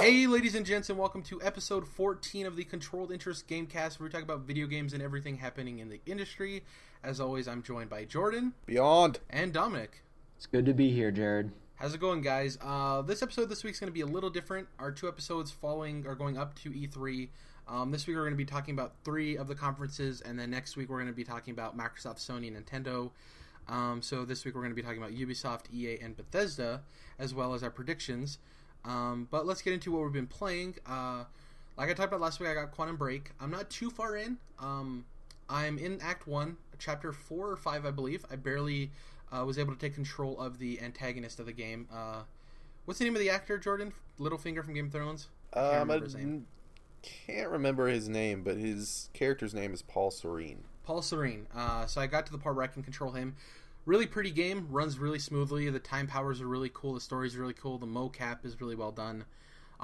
Hey, ladies and gents, and welcome to episode 14 of the Controlled Interest Gamecast, where we talk about video games and everything happening in the industry. As always, I'm joined by Jordan. Beyond. And Dominic. It's good to be here, Jared. How's it going, guys? This episode this week's going to be a little different. Our two episodes following are going up to E3. This week we're going to be talking about 3 of the conferences, and then next week we're going to be talking about Microsoft, Sony, and Nintendo. So this week we're going to be talking about Ubisoft, EA, and Bethesda, as well as our predictions. But let's get into what we've been playing. Like I talked about last week, I got Quantum Break. I'm not too far in. I'm in Act 1, Chapter 4 or 5, I believe. I barely was able to take control of the antagonist of the game. What's the name of the actor, Jordan? Littlefinger from Game of Thrones? Can't remember his name, but his character's name is Paul Serene. Paul Serene. So I got to the part where I can control him. Really pretty game, runs really smoothly, the time powers are really cool, the story's really cool, the mocap is really well done.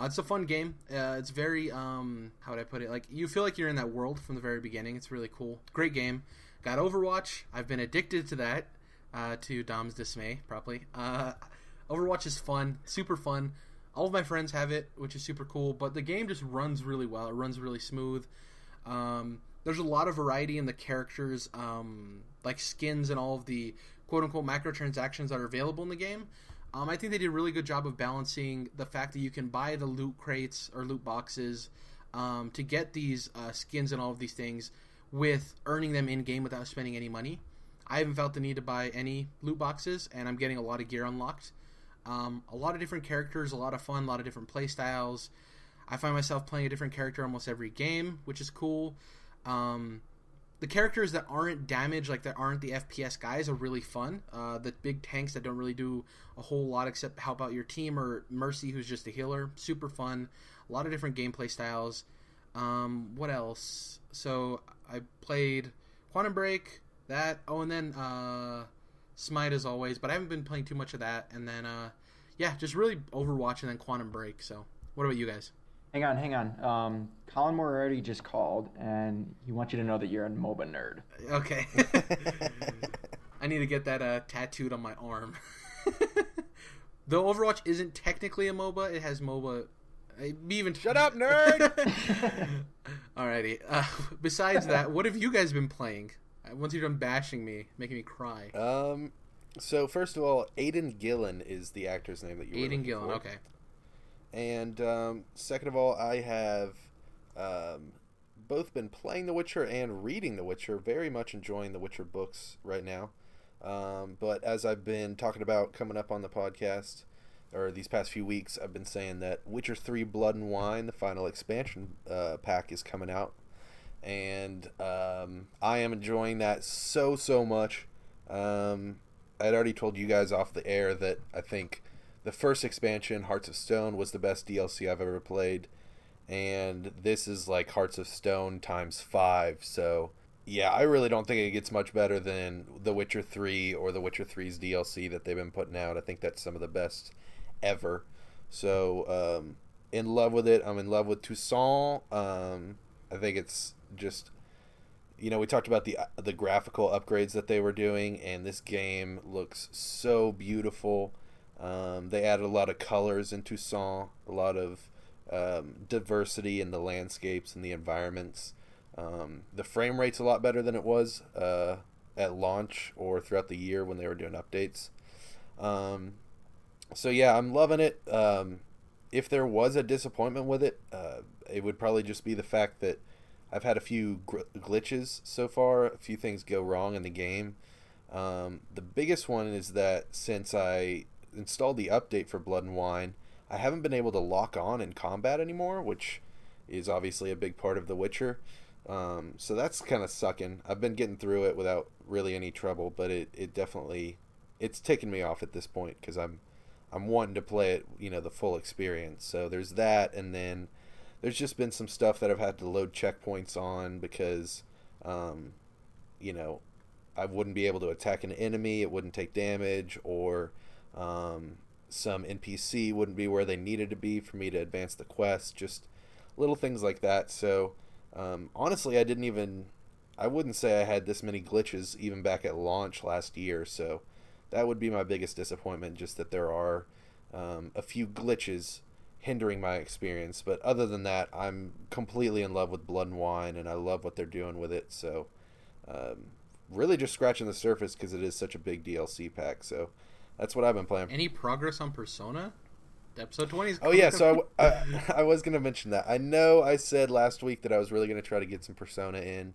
It's a fun game. It's very, how would I put it, like, you feel like you're in that world from the very beginning. It's really cool. Great game. Got Overwatch. I've been addicted to that, to Dom's dismay, probably. Overwatch is fun, super fun. All of my friends have it, which is super cool, but the game just runs really well. It runs really smooth. There's a lot of variety in the characters, like skins and all of the quote-unquote microtransactions that are available in the game. I think they did a really good job of balancing the fact that you can buy the loot crates or loot boxes to get these skins and all of these things with earning them in-game without spending any money. I haven't felt the need to buy any loot boxes, and I'm getting a lot of gear unlocked. A lot of different characters, a lot of fun, a lot of different play styles. I find myself playing a different character almost every game, which is cool. The characters that aren't damaged, like that aren't the FPS guys, are really fun. The big tanks that don't really do a whole lot except help out your team, or Mercy, who's just a healer, super fun. A lot of different gameplay styles. What else? So I played Quantum Break, that. Oh, and then Smite as always, but I haven't been playing too much of that. And then yeah, just really Overwatch and then Quantum Break. So what about you guys? Hang on. Colin Moriarty just called, and he wants you to know that you're a MOBA nerd. Okay. I need to get that tattooed on my arm. Though Overwatch isn't technically a MOBA, it has MOBA... Shut up, nerd! Alrighty. Besides that, what have you guys been playing? Once you're done bashing me, making me cry. So first of all, Aidan Gillen is the actor's name that you were Aidan looking Gillen, for. okay. And second of all, I have both been playing The Witcher and reading The Witcher. Very much enjoying The Witcher books right now. But as I've been talking about coming up on the podcast, or these past few weeks, I've been saying that Witcher 3 Blood and Wine, the final expansion pack, is coming out. And I am enjoying that so much. I'd already told you guys off the air that I think the first expansion, Hearts of Stone, was the best DLC I've ever played, and this is like Hearts of Stone times 5, so yeah, I really don't think it gets much better than The Witcher 3 or The Witcher 3's DLC that they've been putting out. I think that's some of the best ever, so in love with it. I'm in love with Toussaint. I think it's just, you know, we talked about the graphical upgrades that they were doing, and this game looks so beautiful. They added a lot of colors in Toussaint, a lot of diversity in the landscapes and the environments. The frame rate's a lot better than it was at launch or throughout the year when they were doing updates. So yeah, I'm loving it. If there was a disappointment with it, it would probably just be the fact that I've had a few glitches so far, a few things go wrong in the game. The biggest one is that since I installed the update for Blood and Wine, I haven't been able to lock on in combat anymore, which is obviously a big part of The Witcher. So that's kind of sucking. I've been getting through it without really any trouble, but it definitely, it's taken me off at this point because I'm wanting to play it, you know, the full experience. So there's that, and then there's just been some stuff that I've had to load checkpoints on because, you know, I wouldn't be able to attack an enemy, it wouldn't take damage, or some NPC wouldn't be where they needed to be for me to advance the quest, just little things like that. So honestly, I wouldn't say I had this many glitches even back at launch last year, so that would be my biggest disappointment, just that there are a few glitches hindering my experience. But other than that, I'm completely in love with Blood and Wine, and I love what they're doing with it. So, really just scratching the surface because it is such a big DLC pack. So, that's what I've been playing. Any progress on Persona? Episode 20 is Oh, yeah, so I was going to mention that. I know I said last week that I was really going to try to get some Persona in.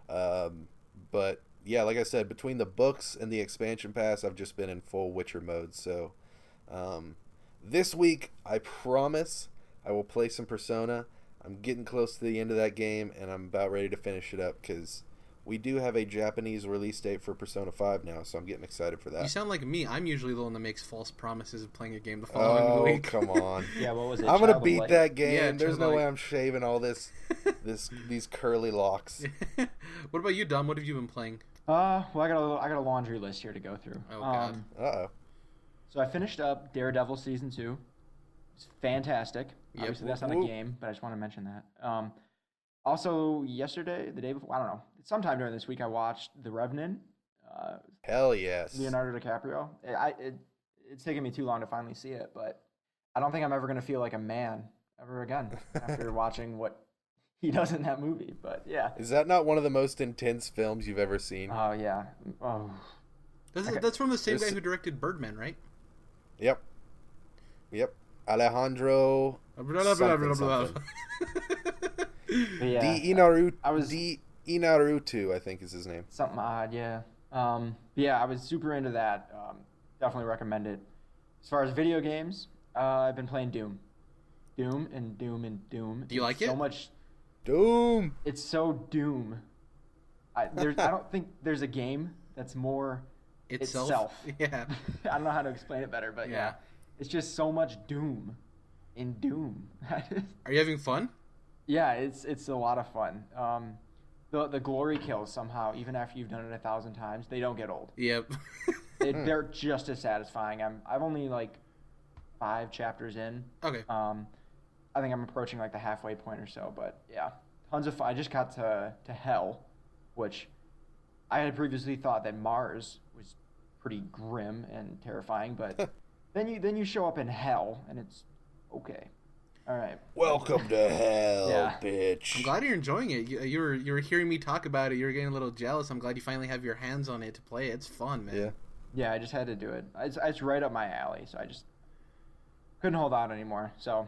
But, yeah, like I said, between the books and the expansion pass, I've just been in full Witcher mode. So, this week, I promise I will play some Persona. I'm getting close to the end of that game, and I'm about ready to finish it up because we do have a Japanese release date for Persona 5 now, so I'm getting excited for that. You sound like me. I'm usually the one that makes false promises of playing a game the following week. Oh, come on. Yeah, what was it? I'm going to beat that game. Yeah, There's no way I'm shaving all these curly locks. What about you, Dom? What have you been playing? Well, I got a laundry list here to go through. Oh, God. Uh-oh. So I finished up Daredevil Season 2. It's fantastic. Yep. Obviously, that's not a game, but I just want to mention that. Also, yesterday, the day before, I don't know, sometime during this week, I watched The Revenant. Hell yes. Leonardo DiCaprio. It's taken me too long to finally see it, but I don't think I'm ever going to feel like a man ever again after watching what he does in that movie. But yeah. Is that not one of the most intense films you've ever seen? Oh, yeah. Oh. That's from the same guy who directed Birdman, right? Yep. Alejandro. Something. Yeah. Inarritu, I think is his name. Something odd, yeah. Yeah, I was super into that. Definitely recommend it. As far as video games, I've been playing Doom. Doom. Do you like it? So much. Doom. It's so Doom. I don't think there's a game that's more itself. Yeah. I don't know how to explain it better, but yeah. It's just so much Doom in Doom. Are you having fun? Yeah, it's a lot of fun. The glory kills somehow, even after you've done it 1,000 times, they don't get old. Yep. They're just as satisfying. I've only like 5 chapters in. Okay. I think I'm approaching like the halfway point or so, but yeah, tons of fun. I just got to Hell, which I had previously thought that Mars was pretty grim and terrifying, but then you show up in Hell and it's okay. All right. Welcome to hell, bitch. I'm glad you're enjoying it. You were hearing me talk about it. You were getting a little jealous. I'm glad you finally have your hands on it to play it. It's fun, man. Yeah. Yeah, I just had to do it. It's right up my alley, so I just couldn't hold out anymore. So.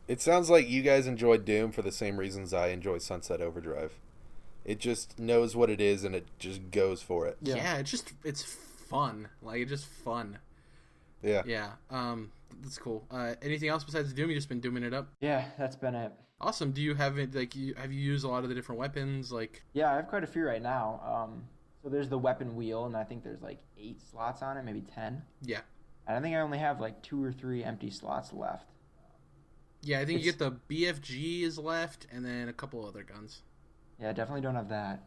It sounds like you guys enjoy Doom for the same reasons I enjoy Sunset Overdrive. It just knows what it is and it just goes for it. Yeah, it's fun. Like, it's just fun. Yeah. Yeah. That's cool. Anything else besides Doom? You just been dooming it up? Yeah, that's been it. Awesome. Do you have it have you used a lot of the different weapons? Like, yeah, I have quite a few right now. So there's the weapon wheel, and I think there's like 8 slots on it, maybe 10. Yeah. And I think I only have like 2 or 3 empty slots left. Yeah, I think you get the BFG is left, and then a couple other guns. Yeah, I definitely don't have that.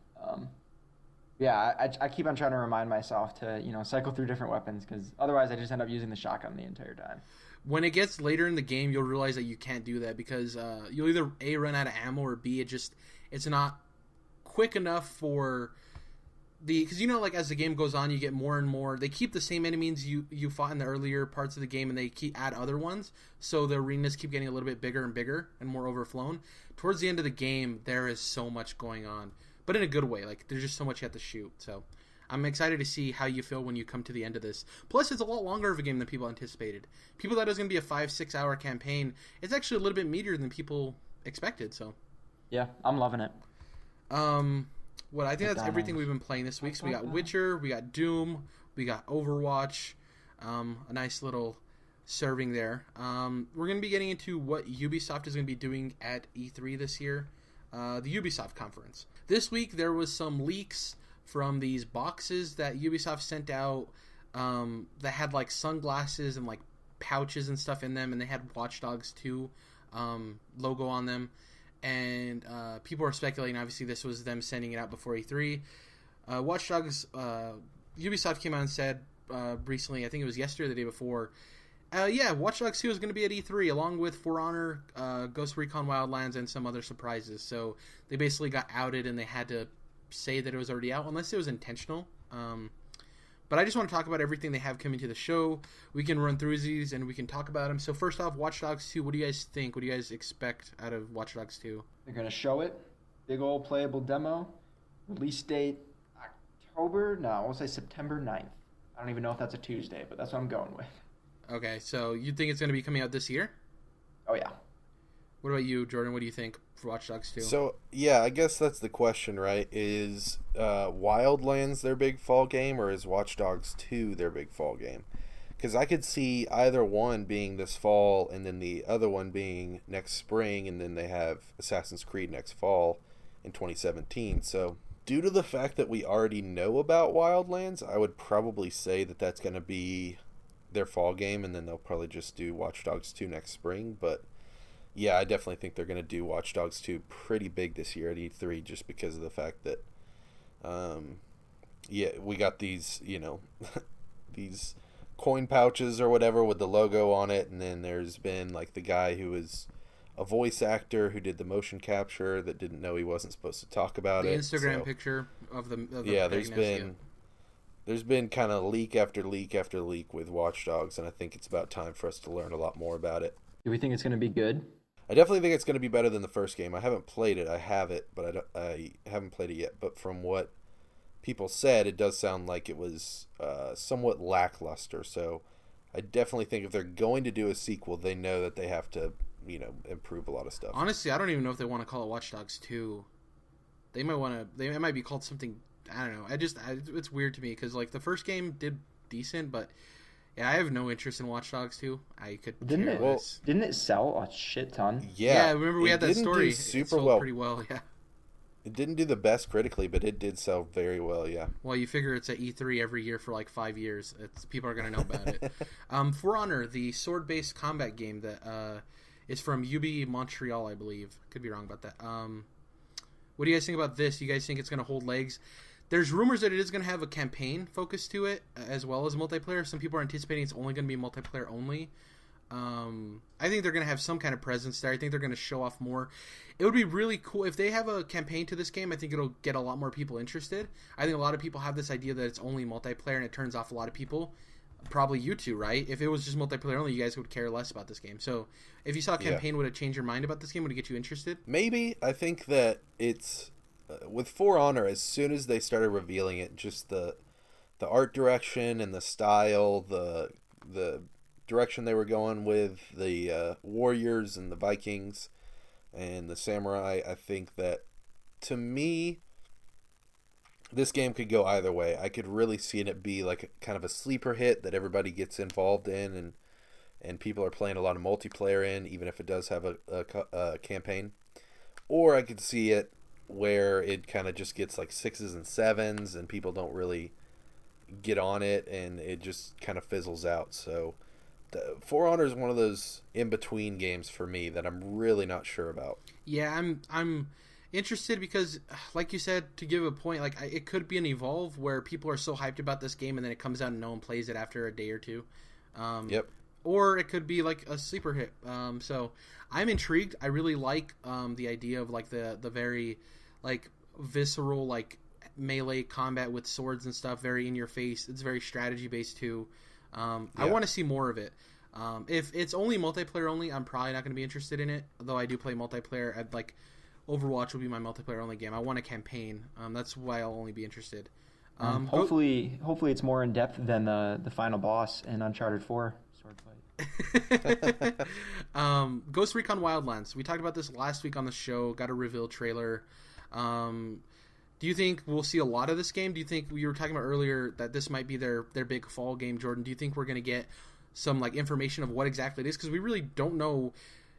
Yeah, I keep on trying to remind myself to, cycle through different weapons, because otherwise I just end up using the shotgun the entire time. When it gets later in the game, you'll realize that you can't do that, because you'll either A, run out of ammo, or B, it's not quick enough for because like as the game goes on, you get more and more. They keep the same enemies you fought in the earlier parts of the game, and they add other ones, so the arenas keep getting a little bit bigger and bigger and more overflown. Towards the end of the game, there is so much going on, but in a good way. Like, there's just so much you have to shoot. So I'm excited to see how you feel when you come to the end of this. Plus, it's a lot longer of a game than people anticipated. People thought it was going to be a 5-6 hour campaign. It's actually a little bit meatier than people expected. So yeah, I'm loving it. Well, I think that's everything we've been playing this week. So we got Witcher, we got Doom, we got Overwatch, a nice little serving there. We're going to be getting into what Ubisoft is going to be doing at E3 this year, the Ubisoft conference. This week there was some leaks from these boxes that Ubisoft sent out that had like sunglasses and like pouches and stuff in them, and they had Watchdogs 2 logo on them. And people are speculating, obviously, this was them sending it out before E3. Watchdogs, Ubisoft came out and said recently, I think it was yesterday or the day before, Watchdogs 2 is going to be at E3, along with For Honor, Ghost Recon Wildlands, and some other surprises. So they basically got outed, and they had to say that it was already out, unless it was intentional. But I just want to talk about everything they have coming to the show. We can run through these and we can talk about them. So first off, Watch Dogs 2. What do you guys think? What do you guys expect out of Watch Dogs 2? They're going to show it. Big old playable demo. Release date we'll say September 9th. I don't even know if that's a Tuesday, but that's what I'm going with. Okay, so you think it's going to be coming out this year? Oh, yeah. What about you, Jordan? What do you think for Watch Dogs 2? So, yeah, I guess that's the question, right? Is Wildlands their big fall game, or is Watch Dogs 2 their big fall game? Because I could see either one being this fall, and then the other one being next spring, and then they have Assassin's Creed next fall in 2017. So, due to the fact that we already know about Wildlands, I would probably say that that's going to be their fall game, and then they'll probably just do Watch Dogs 2 next spring, but yeah, I definitely think they're going to do Watch Dogs 2 pretty big this year at E3 just because of the fact that, we got these, these coin pouches or whatever with the logo on it, and then there's been, like, the guy who is a voice actor who did the motion capture that didn't know he wasn't supposed to talk about the it. Instagram picture of the yeah, there's been kind of leak after leak after leak with Watch Dogs, and I think it's about time for us to learn a lot more about it. Do we think it's going to be good? I definitely think it's going to be better than the first game. I haven't played it. I have it, but I haven't played it yet. But from what people said, it does sound like it was somewhat lackluster. So I definitely think if they're going to do a sequel, they know that they have to, improve a lot of stuff. Honestly, I don't even know if they want to call it Watch Dogs 2. They might be called something, I don't know. It's weird to me because, like, the first game did decent, but yeah, I have no interest in Watch Dogs 2. I could Didn't it sell a shit ton? Yeah, remember we had that story. Super it sold well. Pretty well, yeah. It didn't do the best critically, but it did sell very well, yeah. Well, you figure it's at E3 every year for like 5 years. People are going to know about it. For Honor, the sword-based combat game that is from Ubi Montreal, I believe. Could be wrong about that. What do you guys think about this? You guys think it's going to hold legs? There's rumors that it is going to have a campaign focus to it as well as multiplayer. Some people are anticipating it's only going to be multiplayer only. I think they're going to have some kind of presence there. I think they're going to show off more. It would be really cool if they have a campaign to this game. I think it'll get a lot more people interested. I think a lot of people have this idea that it's only multiplayer and it turns off a lot of people. Probably you two, right? If it was just multiplayer only, you guys would care less about this game. So if you saw a campaign, would it change your mind about this game? Would it get you interested? Maybe. I think that it's with For Honor, as soon as they started revealing it, just the art direction and the style, the direction they were going with the warriors and the Vikings and the samurai, I think that, to me, this game could go either way. I could really see it be like kind of a sleeper hit that everybody gets involved in and people are playing a lot of multiplayer in, even if it does have a campaign. Or I could see it where it kind of just gets like 6s and 7s and people don't really get on it and it just kind of fizzles out. So For Honor is one of those in-between games for me that I'm really not sure about. Yeah, I'm interested because, like you said, to give a point, like it could be an Evolve where people are so hyped about this game and then it comes out and no one plays it after a day or two. Yep. Or it could be like a sleeper hit. So I'm intrigued. I really like the idea of like the very like visceral like melee combat with swords and stuff. Very in your face. It's very strategy based too. I want to see more of it. If it's only multiplayer only, I'm probably not going to be interested in it. Though I do play multiplayer. I'd like Overwatch would be my multiplayer only game. I want a campaign. That's why I'll only be interested. Hopefully it's more in depth than the final boss in Uncharted 4 sword fight. Ghost Recon Wildlands. We talked about this last week on the show. Got a reveal trailer. Do you think we'll see a lot of this game? Do you think we were talking about earlier that this might be their big fall game, Jordan? Do you think we're going to get some like information of what exactly it is? Because we really don't know.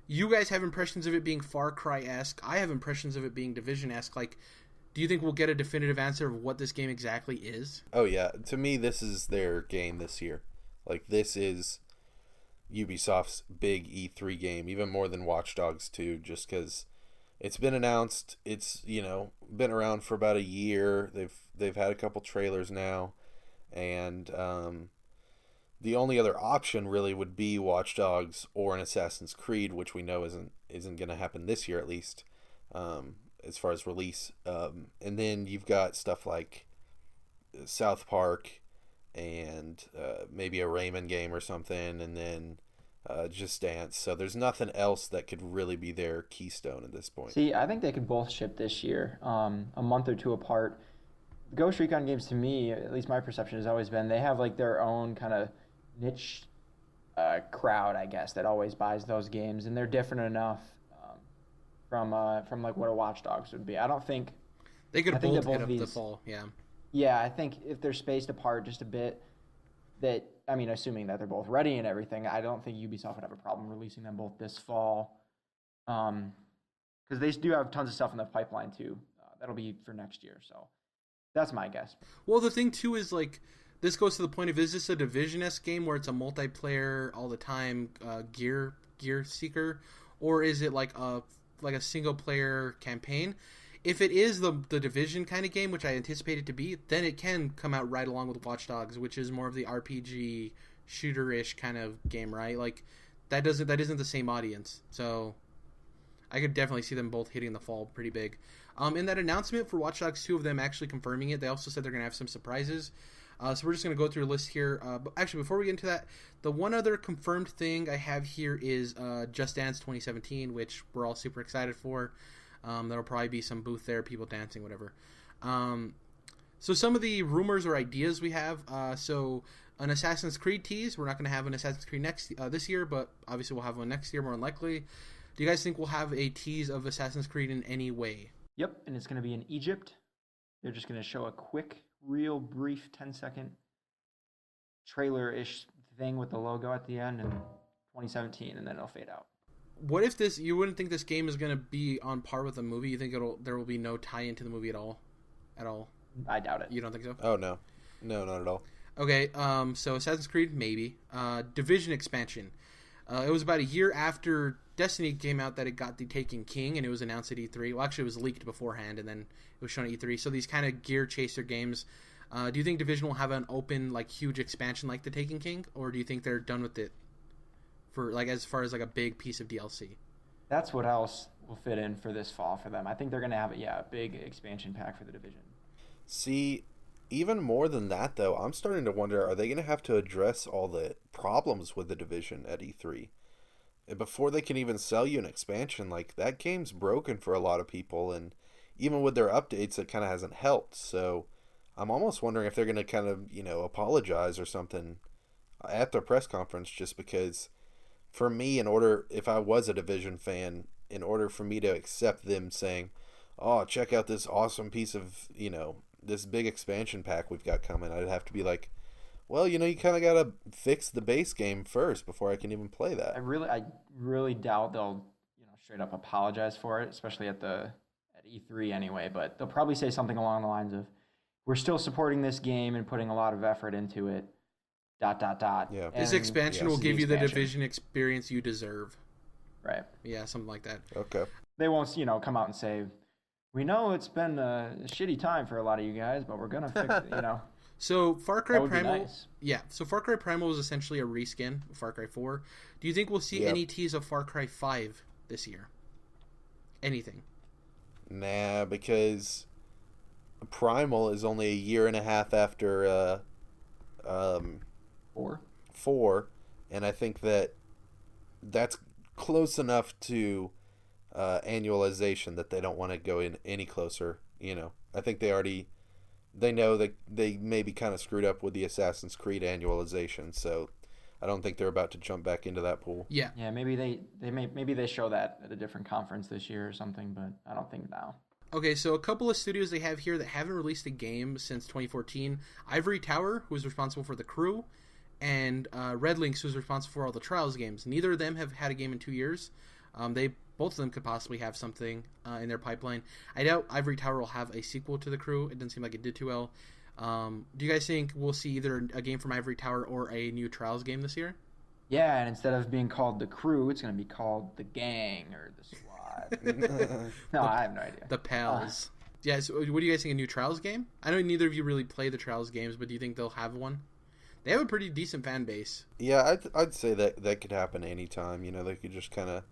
You guys have impressions of it being Far Cry-esque. I have impressions of it being Division-esque. Like, do you think we'll get a definitive answer of what this game exactly is? Oh, yeah. To me, this is their game this year. Like, this is Ubisoft's big E3 game, even more than Watch Dogs 2, just because it's been announced. It's, been around for about a year. They've had a couple trailers now, and the only other option really would be Watch Dogs or an Assassin's Creed, which we know isn't going to happen this year at least, as far as release. And then you've got stuff like South Park and maybe a Rayman game or something, and then Just Dance. So there's nothing else that could really be their keystone at this point. See, I think they could both ship this year, a month or two apart. The Ghost Recon games, to me, at least my perception has always been, they have like their own kind of niche crowd, I guess, that always buys those games, and they're different enough from like what a Watchdogs would be. I don't think They could I think both that both hit of up the these- fall. Yeah. Yeah, I think if they're spaced apart just a bit, that I mean, assuming that they're both ready and everything, I don't think Ubisoft would have a problem releasing them both this fall, because they do have tons of stuff in the pipeline too. That'll be for next year, so that's my guess. Well, the thing too is like this goes to the point of, is this a Division-esque game where it's a multiplayer all the time gear seeker, or is it like a single player campaign? If it is the Division kind of game, which I anticipate it to be, then it can come out right along with Watchdogs, which is more of the RPG shooter-ish kind of game, right? Like that isn't the same audience. So I could definitely see them both hitting the fall pretty big. In that announcement for Watch Dogs 2 of them actually confirming it, they also said they're going to have some surprises. So we're just going to go through a list here. But actually, before we get into that, the one other confirmed thing I have here is Just Dance 2017, which we're all super excited for. There'll probably be some booth there, people dancing, whatever. So some of the rumors or ideas we have. So an Assassin's Creed tease. We're not going to have an Assassin's Creed this year, but obviously we'll have one next year more than likely. Do you guys think we'll have a tease of Assassin's Creed in any way? Yep, and it's going to be in Egypt. They're just going to show a quick, real brief 10-second trailer-ish thing with the logo at the end in 2017, and then it'll fade out. What if you wouldn't think this game is going to be on par with the movie? You think there will be no tie-in to the movie at all? I doubt it. You don't think so? Oh, no. No, not at all. Okay, so Assassin's Creed, maybe. Division expansion. It was about a year after Destiny came out that it got the Taken King, and it was announced at E3. Well, actually, it was leaked beforehand, and then it was shown at E3. So these kind of gear chaser games. Do you think Division will have an open, like, huge expansion like the Taken King, or do you think they're done with it for, like, as far as like a big piece of DLC? That's what else will fit in for this fall for them. I think they're going to have a big expansion pack for the Division. See, even more than that, though, I'm starting to wonder, are they going to have to address all the problems with the Division at E3? And before they can even sell you an expansion, like, that game's broken for a lot of people, and even with their updates, it kind of hasn't helped. So I'm almost wondering if they're going to kind of, apologize or something at their press conference, just because for me, if I was a Division fan, in order for me to accept them saying, oh, check out this awesome piece of, this big expansion pack we've got coming, I'd have to be like, well, you kind of got to fix the base game first before I can even play that. I really doubt they'll, straight up apologize for it, especially at E3 anyway, but they'll probably say something along the lines of, we're still supporting this game and putting a lot of effort into it, ... Yeah. This expansion will give you the Division experience you deserve. Right. Yeah, something like that. Okay. They won't, come out and say, we know it's been a shitty time for a lot of you guys, but we're going to fix it, So Far Cry That would be Primal, nice. yeah. So Far Cry Primal is essentially a reskin of Far Cry 4. Do you think we'll see Yep. any tease of Far Cry 5 this year? Anything? Nah, because Primal is only a year and a half after 4, and I think that's close enough to annualization that they don't want to go in any closer. I think they know that they may be kind of screwed up with the Assassin's Creed annualization, so I don't think they're about to jump back into that pool. Yeah. Yeah, maybe they show that at a different conference this year or something, but I don't think now. Okay, so a couple of studios they have here that haven't released a game since 2014. Ivory Tower, who's responsible for The Crew, and Red Lynx, who's responsible for all the Trials games. Neither of them have had a game in 2 years. Both of them could possibly have something in their pipeline. I doubt Ivory Tower will have a sequel to The Crew. It doesn't seem like it did too well. Do you guys think we'll see either a game from Ivory Tower or a new Trials game this year? Yeah, and instead of being called The Crew, it's going to be called The Gang or The Squad. No, I have no idea. The Pals. Yeah, so what do you guys think, a new Trials game? I know neither of you really play the Trials games, but do you think they'll have one? They have a pretty decent fan base. Yeah, I'd say that could happen anytime. They could just kind of,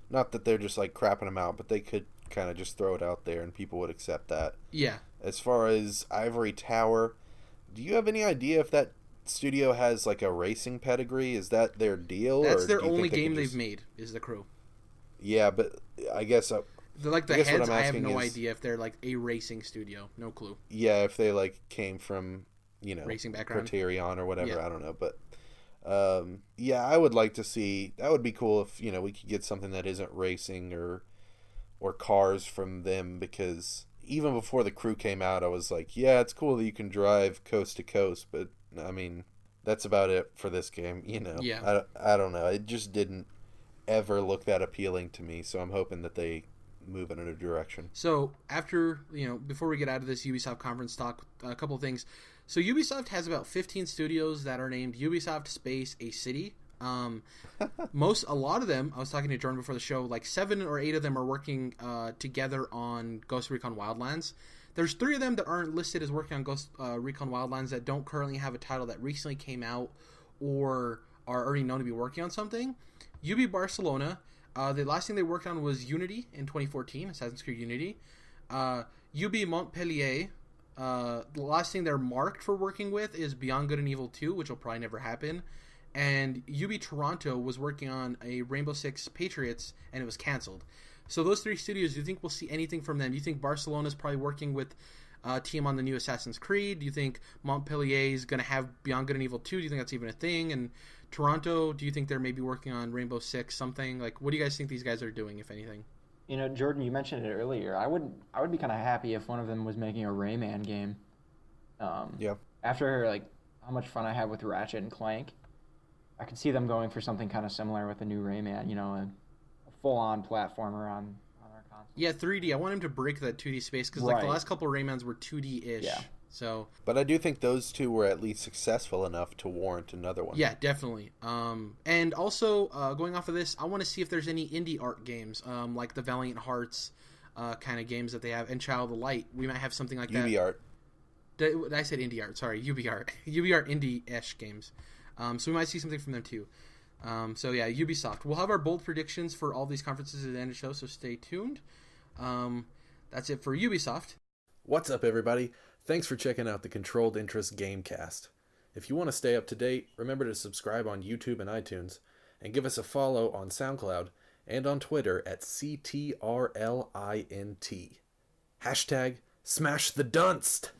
not that they're just like crapping them out, but they could kind of just throw it out there and people would accept that. Yeah. As far as Ivory Tower, do you have any idea if that studio has like a racing pedigree. Is that their deal? That's or their do you only think they game could they've just... made is The Crew. Yeah, but I guess They're like the I guess what heads. I'm I have asking no is, idea if they're like a racing studio. No clue. yeah, if they like came from, Racing background. Criterion or whatever. Yeah. I don't know, but yeah, I would like to see. That would be cool if we could get something that isn't racing or cars from them, because even before The Crew came out, I was like, yeah, it's cool that you can drive coast to coast, but I mean, that's about it for this game. Yeah. I don't know. It just didn't ever look that appealing to me, so I'm hoping that they move in a direction. So after, before we get out of this Ubisoft conference talk, a couple of things. So Ubisoft has about 15 studios that are named Ubisoft Space a City. A lot of them, I was talking to Jordan before the show, like 7 or 8 of them are working together on Ghost Recon Wildlands. There's 3 of them that aren't listed as working on Ghost Recon Wildlands that don't currently have a title that recently came out or are already known to be working on something. UB Barcelona, the last thing they worked on was Unity in 2014, Assassin's Creed Unity. UB Montpellier, the last thing they're marked for working with is Beyond Good and Evil 2, which will probably never happen. And UB Toronto was working on a Rainbow Six Patriots, and it was canceled. So those 3 studios, do you think we'll see anything from them? Do you think Barcelona's probably working with a team on the new Assassin's Creed? Do you think Montpellier is going to have Beyond Good and Evil 2? Do you think that's even a thing? And Toronto, do you think they're maybe working on Rainbow Six, something? Like, what do you guys think these guys are doing, if anything? Jordan, you mentioned it earlier. I would be kind of happy if one of them was making a Rayman game. Yeah. After like how much fun I had with Ratchet and Clank, I could see them going for something kind of similar with a new Rayman. A full-on platformer on our console. Yeah, 3D. I want him to break that 2D space because like the last couple of Raymans were 2D-ish. Yeah. So. But I do think those 2 were at least successful enough to warrant another one. Yeah, definitely. And also, going off of this, I want to see if there's any indie art games, like the Valiant Hearts kind of games that they have, and Child of the Light. We might have something like that. UbiArt. I said indie art. Sorry, UbiArt. UbiArt indie-ish games. So we might see something from them too. So yeah, Ubisoft. We'll have our bold predictions for all these conferences at the end of the show, so stay tuned. That's it for Ubisoft. What's up, everybody? Thanks for checking out the Controlled Interest Gamecast. If you want to stay up to date, remember to subscribe on YouTube and iTunes, and give us a follow on SoundCloud and on Twitter at CTRLINT. #SmashTheDunst.